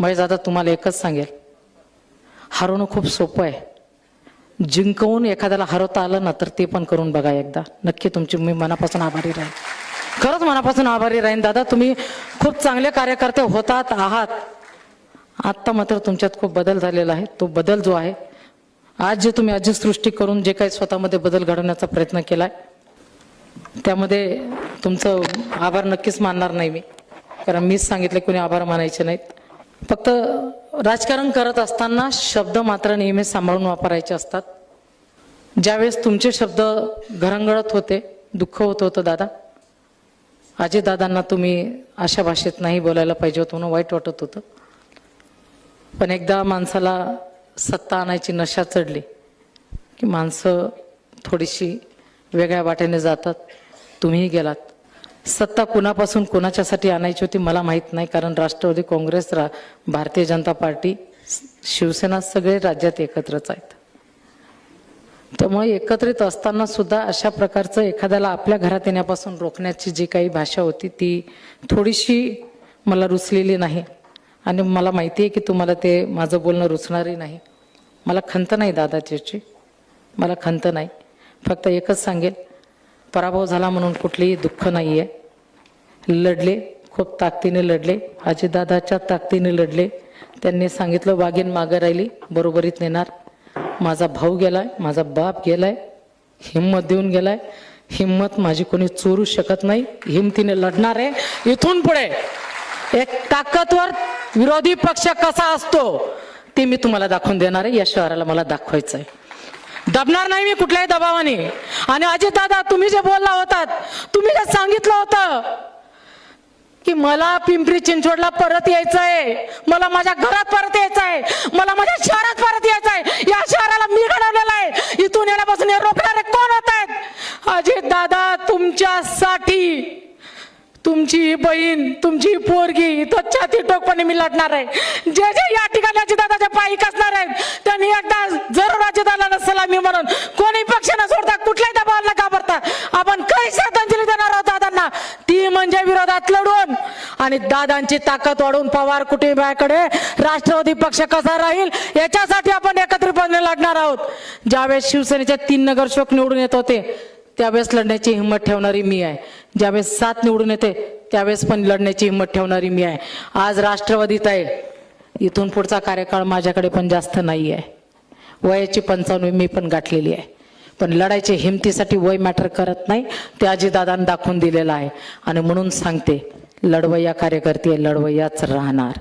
महेश दादा तुम्हाला एकच सांगेल, हरवणं खूप सोपं आहे. जिंकवून एखाद्याला हरवता आलं ना तर ते पण करून बघा एकदा. नक्की तुमची मी मनापासून आभारी राहीन, खरंच मनापासून आभारी राहीन दादा. तुम्ही खूप चांगले कार्यकर्ते होतात आहात. आत्ता मात्र तुमच्यात खूप बदल झालेला आहे. तो बदल जो आहे आज जे तुम्ही अजसृष्टी करून जे काही स्वतःमध्ये बदल घडवण्याचा प्रयत्न केलाय त्यामध्ये तुमचं आभार नक्कीच मानणार नाही मी, कारण मीच सांगितलं कोणी आभार मानायचे नाहीत. फक्त राजकारण करत असताना शब्द मात्र नेहमी सांभाळून वापरायचे असतात. ज्यावेळेस तुमचे शब्द घरंगळत होते, दुःख होत होतं दादा, अजितदादांना तुम्ही अशा भाषेत नाही बोलायला पाहिजे होतं म्हणून वाईट वाटत होतं. पण एकदा माणसाला सत्ता आणायची नशा चढली की माणसं थोडीशी वेगळ्या वाटेने जातात. तुम्हीही गेलात. सत्ता कुणापासून कुणाच्यासाठी आणायची होती मला माहीत नाही, कारण राष्ट्रवादी काँग्रेस, भारतीय जनता पार्टी, शिवसेना सगळे राज्यात एकत्रच आहेत. त्यामुळे एकत्रित असताना सुद्धा अशा प्रकारचं एखाद्याला आपल्या घरात येण्यापासून रोखण्याची जी काही भाषा होती ती थोडीशी मला रुचलेली नाही. आणि मला माहिती आहे की तुम्हाला ते माझं बोलणं रुचणारही नाही. मला खंत नाही दादाची, मला खंत नाही. फक्त एकच सांगेल, पराभव झाला म्हणून कुठलेही दुःख नाही आहे. लढले, खूप ताकदीने लढले, अजितदादाच्या ताकदीने लढले. त्यांनी सांगितलं वाघीण मागं राहिली, बरोबरीत नेणार. माझा भाऊ गेलाय, माझा बाप गेलाय, हिम्मत देऊन गेलाय. हिम्मत माझी कोणी चोरू शकत नाही. हिमतीने लढणार आहे. इथून पुढे एक ताकदवर विरोधी पक्ष कसा असतो ते मी तुम्हाला दाखवून देणार आहे. या शहराला मला दाखवायचं आहे. दबणार नाही मी कुठल्याही दबावाने. आणि अजितदादा तुम्ही जे बोलला होतात, तुम्ही जे सांगितलं होतं की मला पिंपरी चिंचवडला परत यायचंय, मला माझ्या घरात परत यायचंय, मला माझ्या शहरात परत यायचंय, या शहराला मी घडवलेलं आहे, इथून येण्यापासून हे रोखणारे कोण होत आहेत? अजितदादा तुमच्यासाठी तुमची बहीण, तुमची पोरगी इथं छाती टोकपणे मी लढणार आहे. जे जे या ठिकाणी अजितदादाच्या पायी कसणार आहेत त्यांनी एकदा जरूर अजितदादाला सलामी म्हणून कोणी पक्ष न सोडता कुठल्याही दबावाला घाबरता आपण काही श्रद्धांजली देणार आहोत दादांना, ती म्हणजे विरोधात लढून आणि दादांची ताकद वाढवून पवार कुटुंबाकडे राष्ट्रवादी पक्ष कसा राहील याच्यासाठी आपण एकत्रितपणे लढणार आहोत. ज्यावेळेस शिवसेनेचे 3 नगरसेवक निवडून येत होते त्यावेळेस लढण्याची हिंमत ठेवणारी मी आहे. ज्यावेळेस 7 निवडून येते त्यावेळेस पण लढण्याची हिंमत ठेवणारी मी आहे. आज राष्ट्रवादीत आहे. इथून पुढचा कार्यकाळ माझ्याकडे पण जास्त नाही आहे. वयाची 55 मी पण गाठलेली आहे. पण लढायची हिमतीसाठी वय मॅटर करत नाही, ते अजितदादांनी दाखवून दिलेलं आहे. आणि म्हणून सांगते, लढवय्या कार्यकर्ते लढवय्याच राहणार.